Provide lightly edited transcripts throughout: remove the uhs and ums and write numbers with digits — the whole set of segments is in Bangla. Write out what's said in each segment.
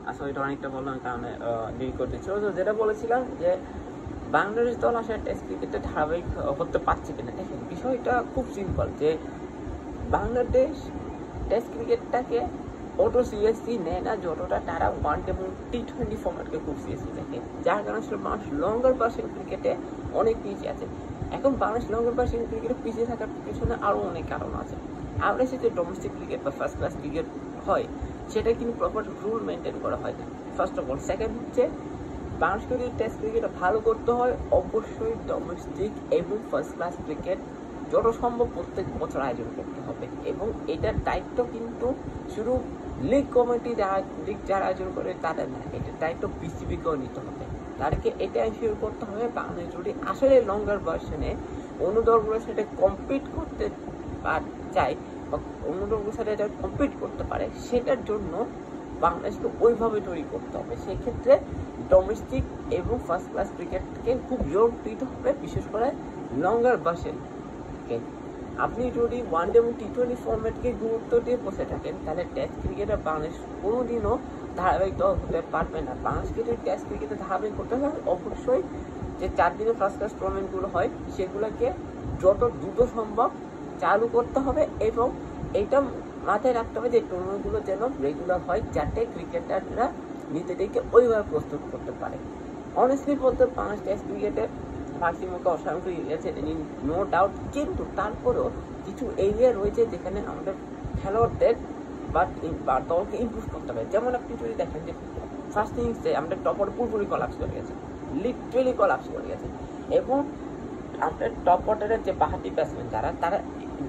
আসলে এটা অনেকটা বললাম কারণে ডিল করতে ছিল। তো যেটা বলেছিলাম যে বাংলাদেশ দল আসলে টেস্ট ক্রিকেটে ধারাবাহিক হতে পারছে কিনা, দেখেন বিষয়টা খুব সিম্পল যে বাংলাদেশ টেস্ট ক্রিকেটটাকে অত সিরিয়াসলি নেয় না যতটা তারা ওয়ান ডে এবং টি20 ফর্ম্যাটকে খুব সিরিয়াসলি দেখে, যার কারণে আসলে মানুষ লঙ্গার ভার্সন ক্রিকেটে অনেক পিছিয়ে আছে। এখন বাংলাদেশ লঙ্গার ভার্সন ক্রিকেটে পিছিয়ে থাকার পিছনে আরও অনেক কারণ আছে। আমরা যে ডোমেস্টিক ক্রিকেট বা ফার্স্ট ক্লাস ক্রিকেট হয় সেটা কিন্তু প্রপার রুল মেনটেন করা হয় না, ফার্স্ট অফ অল। সেকেন্ড হচ্ছে বাংলাদেশকে যদি টেস্ট ক্রিকেট ভালো করতে হয় অবশ্যই ডোমেস্টিক এবং ফার্স্ট ক্লাস ক্রিকেট যত সম্ভব প্রত্যেক বছর আয়োজন করতে হবে, এবং এটার দায়িত্ব কিন্তু শুধু লিগ কমিটি যারা আয়োজন করে তাদের না, এটার দায়িত্ব বিসিবিকেও নিতে হবে। তাদেরকে এটা এনশিওর করতে হবে বাংলাদেশ যদি আসলে লঙ্গার ভার্সনে অন্য দলগুলোর সাথে কম্পিট করতে চায় বা অন্য দলগুলোর সাথে এটা কম্পিট করতে পারে, সেটার জন্য বাংলাদেশকে ওইভাবে তৈরি করতে হবে। সেক্ষেত্রে ডোমেস্টিক এবং ফার্স্ট ক্লাস ক্রিকেটকে খুব জোর দিতে হবে, বিশেষ করে লঙ্গার ভার্সন। আপনি যদি ওয়ান ডে এবং টি20 ফর্ম্যাটকে গুরুত্ব দিয়ে বসে থাকেন তাহলে টেস্ট ক্রিকেটে বাংলাদেশ কোনোদিনও ধারাবাহিক দল হতে পারবে না। বাংলাদেশকে যদি টেস্ট ক্রিকেটে ধারাবাহিক করতে হবে অবশ্যই যে 4 দিনের ফার্স্ট ক্লাস টুর্নামেন্টগুলো হয় সেগুলোকে যত দ্রুত সম্ভব চালু করতে হবে, এবং এইটা মাথায় রাখতে হবে যে টুর্নামেন্টগুলো যেন রেগুলার হয় যাতে ক্রিকেটাররা নিজেদেরকে ওইভাবে প্রস্তুত করতে পারে। অনেস্টলি বলতে বাংলাদেশ টেস্ট ক্রিকেটে ভার্সিমুখে অসংখ্য এরিয়া আছে, নো ডাউট, কিন্তু তারপরেও কিছু এরিয়া রয়েছে যেখানে আমাদের খেলোয়াড়দের বা দলকে ইমপ্রুভ করতে হবে। যেমন আপনি যদি দেখেন যে ফার্স্ট ইনিংসে আমাদের টপ অর্ডার পুরোপুরি কলাপস করে গেছে, লিটারেলি কলাপস করে গেছে, এবং আমাদের টপ অর্ডারের যে বাহাতি ব্যাটসম্যান তারা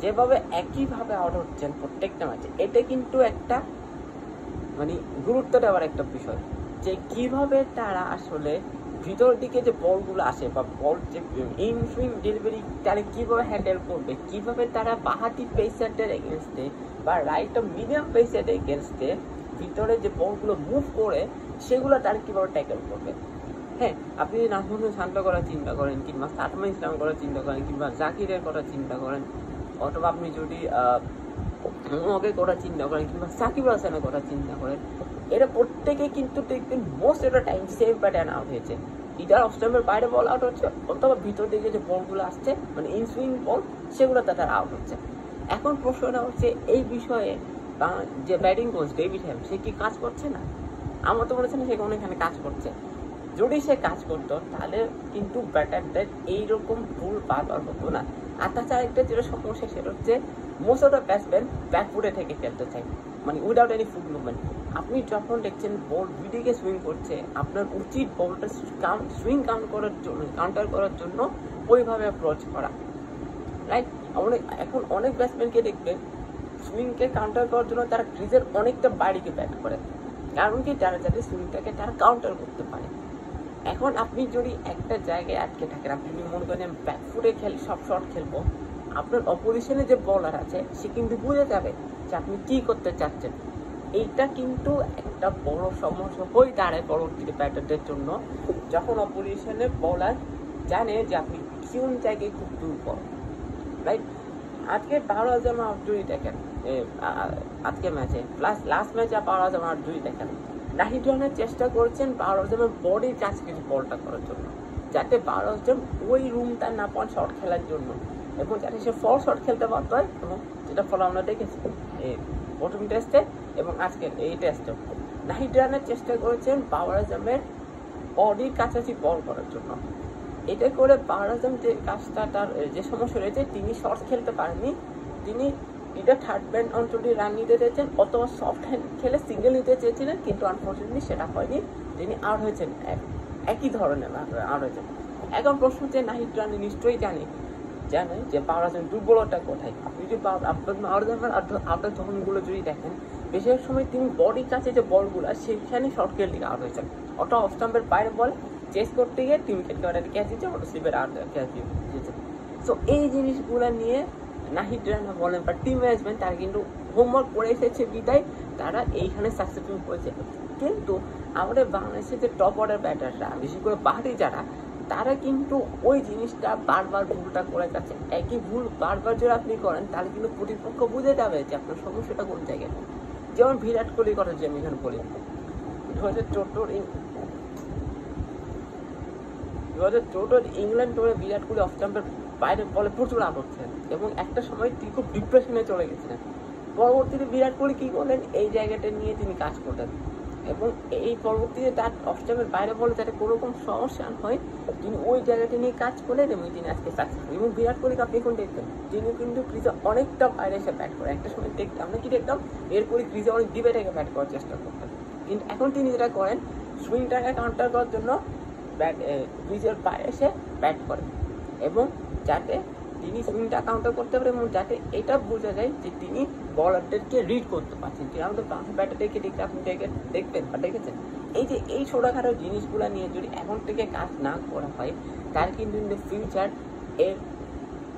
যেভাবে একইভাবে আউট হচ্ছেন প্রত্যেকটা ম্যাচে, এটা কিন্তু একটা মানে গুরুত্ব দেওয়ার একটা বিষয় যে কিভাবে তারা আসলে ভিতর দিকে যে বলগুলো আসে বা বল যে ইন সুইং ডেলিভারি তারা কিভাবে হ্যান্ডেল করবে, কিভাবে তারা বাহাতি পেসারদের এগেনস্টে বা রাইট মিডিয়াম পেসারদের এগেনস্টে ভিতরে যে বলগুলো মুভ করে সেগুলো তারা কিভাবে ট্যাকেল করবে। হ্যাঁ, আপনি যদি নাজমুল শান্ত করার চিন্তা করেন, কিংবা সাতমা ইসলাম করার চিন্তা করেন, কিংবা জাকিরের কথা চিন্তা করেন, অথবা আপনি যদি ওকে করার চিন্তা করেন, কিংবা সাকিব আল হাসানের কথা চিন্তা করেন, এরা প্রত্যেকে কিন্তু দেখবেন most of the time same pattern out হয়েছে। ইদার অফ স্টাম্পের বাইরে বল আউট হচ্ছে, অথবা ভিতর দিকে যে বলগুলো আসছে মানে ইন সুইং বল সেগুলো তাদের আউট হচ্ছে। এখন প্রশ্নটা হচ্ছে এই বিষয়ে যে ব্যাটিং কোচ ডেভিড হ্যাম সে কি কাজ করছে না? আমার তো মনে হচ্ছে না সে এখানে কাজ করছে। যদি সে কাজ করতো তাহলে কিন্তু ব্যাটারদের এইরকম ভুল বারবার হতো না। আর তাছাড়া একটা যেটা সমস্যা সেটা হচ্ছে মোস্ট অফ দ্য ব্যাটসম্যান ব্যাকফুটে থেকে খেলতে চায়, মানে উইদাউট এনি ফুট মুভমেন্ট। আপনি যখন দেখছেন বল দুই দিকে সুইং করছে, আপনার উচিত বলটা সুইং কাউন্টার করার জন্য ওইভাবে অ্যাপ্রোচ করা, রাইট? এখন অনেক ব্যাটসম্যানকে দেখবেন সুইংকে কাউন্টার করার জন্য তারা ক্রিজের অনেকটা বাড়িকে ব্যাট করে, কারণ কি তারা যাতে সুইংটাকে তারা কাউন্টার করতে পারে। এখন আপনি যদি একটা জায়গায় আটকে থাকেন, আপনি যদি মনে করেন ব্যাকফুটে সব শট খেলবো, আপনার অপোজিশনে যে বলার আছে সে কিন্তু বুঝে যাবে যে আপনি কি করতে চাচ্ছেন। এইটা কিন্তু একটা বড় সমস্যা হয়ে দাঁড়ায় পরবর্তীতে ব্যাটারদের জন্য, যখন অপোজিশনের বলার জানে যে আপনি কোন জায়গায় খুব দুর্বল, রাইট? আজকে 12,000 আউট যদি দেখেন আজকের ম্যাচে লাস্ট ম্যাচে 12,000 আউট যদি দেখেন, নাহিদ রানের চেষ্টা করছেন 12,000 বডির কাছে কিছু বলটা করার জন্য, যাতে 12,000 ওই রুমটা না পান শট খেলার জন্য, এবং যাতে সে ফল শট খেলতে পারত হয়, এবং যেটা ফলে আমরা দেখেছি এই প্রথম টেস্টে এবং আজকের এই টেস্টে নাহিদ রানের চেষ্টা করেছেন 12,000 বডির কাছাকাছি বল করার জন্য। এটা করে 12,000 যে কাজটা তার যে সমস্যা রয়েছে, তিনি শর্ট খেলতে পারেননি, তিনি এটা থার্ড ব্যান্ড অঞ্চলে রান নিতে চেয়েছেন অথবা সফট হ্যান্ড খেলে সিঙ্গেল নিতে চেয়েছিলেন, কিন্তু আনফর্চুনেটলি সেটা হয়নি, তিনি আউট হয়েছেন, একই ধরনের আউট হয়েছেন। এখন প্রশ্ন হচ্ছে নাহিদ রানি নিশ্চয়ই জানে যে 12,000 দুর্বলতা কোথায়। আপনি যদি আউটের ধরনগুলো যদি দেখেন, বেশিরভাগ সময় তিনি বডির কাছে যে বলগুলো সেখানে শর্ট খেল দিকে আউট হয়েছেন, অথবা অফ স্টাম্পের বাইরে বল চেস করতে গিয়ে টিম উইকেট ক্যাচ দিচ্ছে, অটো স্লিপের আউট ক্যাচ দিয়েছে। সো এই জিনিসগুলো নিয়ে নাহিদ রানা বলেন বা টিম ম্যানেজমেন্ট তারা কিন্তু হোমওয়ার্ক করে এসেছে বিদায় তারা এইখানে সাকসেসফুল করেছে। কিন্তু আমাদের বাংলাদেশের যে টপ অর্ডার ব্যাটাররা, বিশেষ করে বাহারি যারা, তারা কিন্তু ওই জিনিসটা বারবার ভুলটা করে যাচ্ছে। একই ভুল বারবার যদি আপনি করেন তাহলে কিন্তু প্রতিপক্ষ বুঝে যাবে যে আপনার সমস্যাটা কোন জায়গায়। যেমন বিরাট কোহলির কথা যদি আমি এখানে বলি, 2014 ইংল্যান্ড টোরে বিরাট কোহলি অফ স্টাম্পের বাইরে বলে প্রচুর আউট হচ্ছেন এবং একটা সময় তিনি খুব ডিপ্রেশনে চলে গেছিলেন। পরবর্তীতে বিরাট কোহলি কি করলেন, এই জায়গাটা নিয়ে তিনি কাজ করলেন এবং এই পরবর্তীতে তার অফ স্টাম্পের বাইরে বলে যাতে কোনো রকম সমস্যা হয় তিনি ওই জায়গাটা নিয়ে কাজ করলেন এবং তিনি আজকে সাকসেসফুল। এবং বিরাট কোহলিকে আপনি এখন দেখবেন তিনি কিন্তু ক্রিজে অনেকটা বাইরে এসে ব্যাট করে। একটা সময় আমরা কি দেখতাম, বিরাট কোহলি ক্রিজে অনেক ডিপে থেকে ব্যাট করার চেষ্টা করতেন, কিন্তু এখন তিনি যেটা করেন সুইংটাকে কাউন্টার করার জন্য ক্রিজের বাইরে এসে ব্যাট করেন এবং যাতে তিনি সুইংটা কাউন্টার করতে পারেন এবং যাতে এটা বোঝা যায় যে তিনি বলারদেরকে রিড করতে পারছেন। তিনি আমাদের ব্যাটারদেরকে দেখতে আপনি দেখবেন বা দেখেছেন। এই যে এই ছোটখাটো জিনিসগুলো নিয়ে যদি এখন থেকে কাজ না করা হয় তার কিন্তু ইন দ্য ফিউচার এর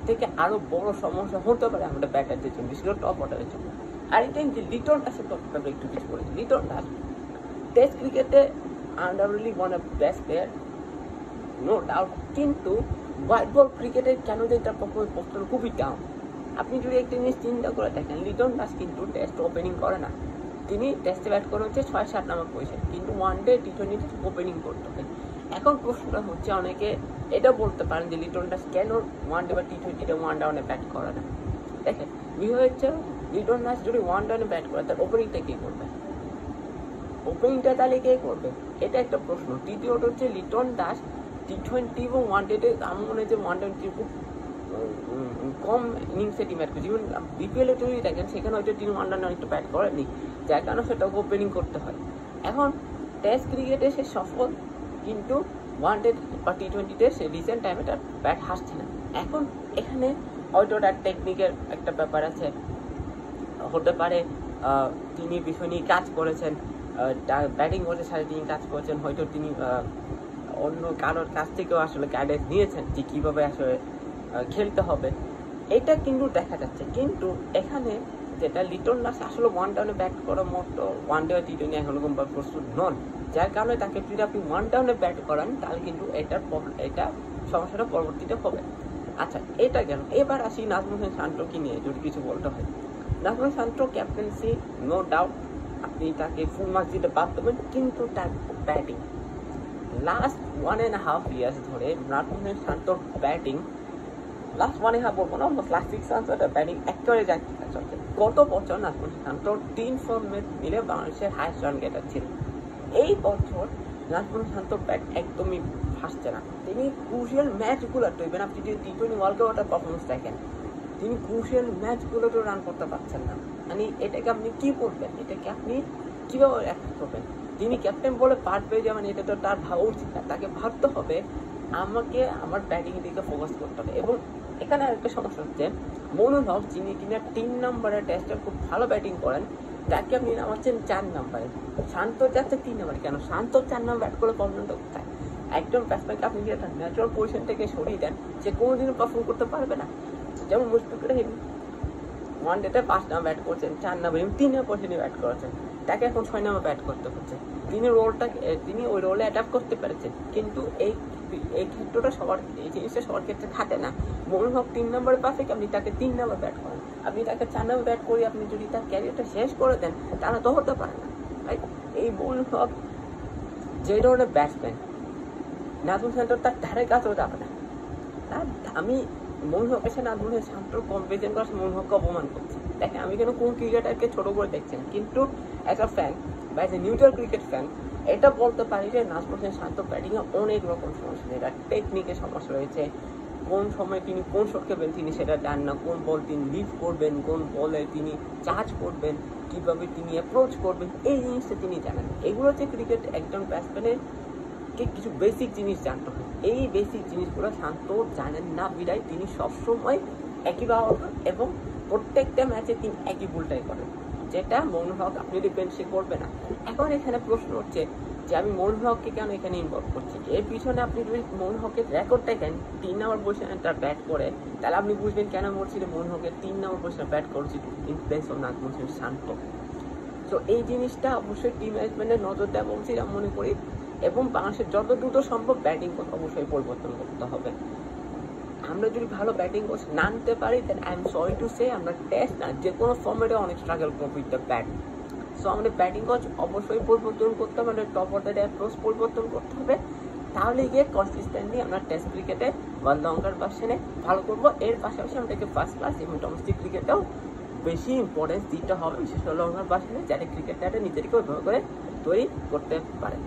থেকে আরো বড় সমস্যা হতে পারে আমাদের ব্যাটারদের জন্য, বিশেষ করে টপ অর্ডারের জন্য। আর এটা যে লিটন দাসের কথা একটু কিছু বলেছি। লিটন দাস টেস্ট ক্রিকেটে undoubtedly one of best player, no doubt, কিন্তু হোয়াইট বল ক্রিকেটের কেন যে তার পক্ষে খুবই ডাউন। আপনি যদি একটা জিনিস চিন্তা করে দেখেন, লিটন দাস কিন্তু টেস্ট ওপেনিং করে না, তিনি টেস্টে ব্যাট করে হচ্ছে 6-7 নম্বর পজিশন, কিন্তু ওয়ানডে টি20 ওপেনিং করতে হয়। এখন প্রশ্নটা হচ্ছে অনেকে এটা বলতে পারেন যে লিটন দাস কেন ওয়ানডে বা টি20 ওয়ান ডাউনে ব্যাট করে না। দেখেন বিষয় হচ্ছে লিটন দাস যদি ওয়ান ডাউনে ব্যাট করে তার ওপেনিংটা কে করবে, ওপেনিংটা তাহলে কে করবে, এটা একটা প্রশ্ন। তৃতীয়ত হচ্ছে লিটন দাস টি20 এবং ওয়ানডেতে আমার মনে হয় যে ওয়ানডে খুব কম ইনিংসে টিম ব্যাট করছে। যেমন বিপিএল যদি দেখেন সেখানে হয়তো তিনি ওয়ান ডাউনে অনেকটা ব্যাট করেনি, যার কারণে সেটাকে ওপেনিং করতে হয়। এখন টেস্ট ক্রিকেটে সে সফল, কিন্তু ওয়ানডে বা টি20তে সে রিসেন্ট টাইমে তার ব্যাট হাসছে না। এখন এখানে হয়তো তার টেকনিকের একটা ব্যাপার আছে, হতে পারে তিনি বিষয় নিয়ে কাজ করেছেন, ব্যাটিং করতে সাথে তিনি কাজ করেছেন, হয়তো তিনি অন্য কারোর কাছ থেকেও আসলে গাইডেন্স নিয়েছেন যে কীভাবে আসলে খেলতে হবে, এটা কিন্তু দেখা যাচ্ছে। কিন্তু এখানে যেটা লিটন দাস আসলে ওয়ান ডাউনে ব্যাট করার মতো ওয়ান ডে টি20 এখন প্রস্তুত নন, যার কারণে তাকে যদি আপনি ওয়ান ডাউনে ব্যাট করান তাহলে কিন্তু এটা সমস্যাটা পরবর্তীতে হবে। আচ্ছা, এটা গেল। এবার আসি নাজমুল হোসেন শান্তকে নিয়ে যদি কিছু বলতে হয়। নাজমুল শান্ত ক্যাপ্টেন্সি নো ডাউট, আপনি তাকে ফুল মার্কস দিতে পারতেন, কিন্তু তার ব্যাটিং লাস্ট 1.5 ইয়ার্স ধরে নাজমুল হোসেন শান্তর ব্যাটিং, লাস্ট 1.5 বলবো না, লাস্ট 6 মান্থস ওটা ব্যাটিং একেবারে চলছে। গত বছর নাজমুল হোসেন শান্ত 3 ফর্মেট মিলে বাংলাদেশের হাইস্ট রান গেটার ছিল। এই বছর নাজমুল হোসেন শান্তর ব্যাট একদমই ফাসছে না। তিনি ক্রুশিয়াল ম্যাচগুলো তৈবেন, আপনি যদি টি20 ওয়ার্ল্ড কাপ ওটার পারফরমেন্স দেখেন, তিনি ক্রুশিয়াল ম্যাচগুলোতেও রান করতে পারছেন না। মানে এটাকে আপনি কি করবেন, এটাকে আপনি কীভাবে অ্যাক্ট করবেন? তিনি ক্যাপ্টেন বলে পার পেয়ে যাবেন, এটা তো তার ভাবা উচিত না। তাকে ভাবতে হবে আমাকে আমার ব্যাটিংয়ের দিকে ফোকাস করতে হবে। এবং এখানে আরেকটা সমস্যা হচ্ছে, মনুল হক যিনি কিনা 3 নম্বরে টেস্টে খুব ভালো ব্যাটিং করেন, তাকে আপনি নামাচ্ছেন 4 নম্বরে। শান্ত যাচ্ছে 3 নম্বরে, কেন শান্ত 4 নম্বর ব্যাট করে প্রবলেমটা কোথায়? একদম ব্যাটসম্যানকে আপনি যদি একটা ন্যাচুরাল পজিশন থেকে সরিয়ে দেন, সে কোনোদিনও পারফর্ম করতে পারবে না। যেমন মুশফিকুর রহিম ওয়ান ডেতে 5 নম্বর ব্যাট করছেন, 4 নম্বর এবং 3 নম্বর পজিশনে ব্যাট করেছেন, তাকে এখন 6 নম্বর ব্যাট করতে হচ্ছে। তিনি ওই রোলে অ্যাডাপ্ট করতে পেরেছেন, কিন্তু এই ক্ষেত্রটা এই জিনিসটা সবার ক্ষেত্রে খাটে না। মনুল হক 3 নম্বরে পাশে আপনি তাকে 3 নম্বর ব্যাট করেন, আপনি তাকে 4 নম্বর ব্যাট করে আপনি যদি তার ক্যারিয়ারটা শেষ করে দেন, তারা তো হতে পারে না। রাইট? এই মনুল হক যে ধরনের ব্যাটসম্যান, নাজমুল শান্ত তার ধারে কাছেও যাবে না। আমি মনুল হকের সাথে নাজমুল শান্তর কম্পারিজন করার মনুল হককে অপমান করছি। দেখেন, আমি কেন কোন ক্রিকেটারকে ছোট করে দেখছি না, কিন্তু অ্যাজ আ ফ্যান বা as a neutral cricket fan এটা বলতে পারি যে নাজমুল হোসেন শান্ত ব্যাটিংয়ে অনেক রকম সমস্যা, যেটা টেকনিকের সমস্যা রয়েছে, কোন সময় তিনি কোন শট খেলবেন তিনি সেটা জান না, কোন বল তিনি লিড করবেন, কোন বলে তিনি চার্জ করবেন, কীভাবে তিনি অ্যাপ্রোচ করবেন, এই জিনিসটা তিনি জানেন। এগুলো হচ্ছে ক্রিকেট একজন ব্যাটসম্যানের কিছু বেসিক জিনিস জানতে হয়। এই বেসিক জিনিসগুলো শান্ত জানেন না বিদায় তিনি সবসময় একই ব্যবহার এবং প্রত্যেকটা ম্যাচে তিনি একই ভুলটাই করেন, যেটা মনুল হক আপনি দেখবেন সে করবে না। এখন এখানে প্রশ্ন হচ্ছে যে আমি মনুল হককে কেন এখানে ইনভলভ করছি, এর পিছনে আপনি যদি মনুল হকের রেকর্ড দেখেন 3 নম্বর পজিশনে তার ব্যাট করে, তাহলে আপনি বুঝবেন কেন বলছি যে মনুল হকের 3 নম্বর পজিশনে ব্যাট করছি in place of Najmul Hossain Shanto. তো এই জিনিসটা অবশ্যই টিম ম্যানেজমেন্টের নজর দেওয়া বলছি আমি মনে করি, এবং বাংলাদেশের যত দ্রুত সম্ভব ব্যাটিং অবশ্যই পরিবর্তন করতে হবে। আমরা যদি ভালো ব্যাটিং কোচ না নিতে পারি, then I am sorry to say আমরা টেস্ট না যে কোনো ফর্মেটে অনেক স্ট্রাগল করবো উইথ দ্য ব্যাট। সো আমাদের ব্যাটিং কোচ অবশ্যই পরিবর্তন করতে হবে, আমাদের টপ অর্ডারের অ্যাপ্রোচ পরিবর্তন করতে হবে, তাহলে গিয়ে কনসিস্টেন্টলি আমরা টেস্ট ক্রিকেটে বা লঙ্কার ভার্সনে ভালো করবো। এর পাশাপাশি আমাদেরকে ফার্স্ট ক্লাস এবং ডোমেস্টিক ক্রিকেটেও বেশি ইম্পর্টেন্স দিতে হবে, বিশেষ করে লঙ্কার ভার্সনে, যাতে ক্রিকেটারটা নিজেদেরকে ওইভাবে করে তৈরি করতে পারে।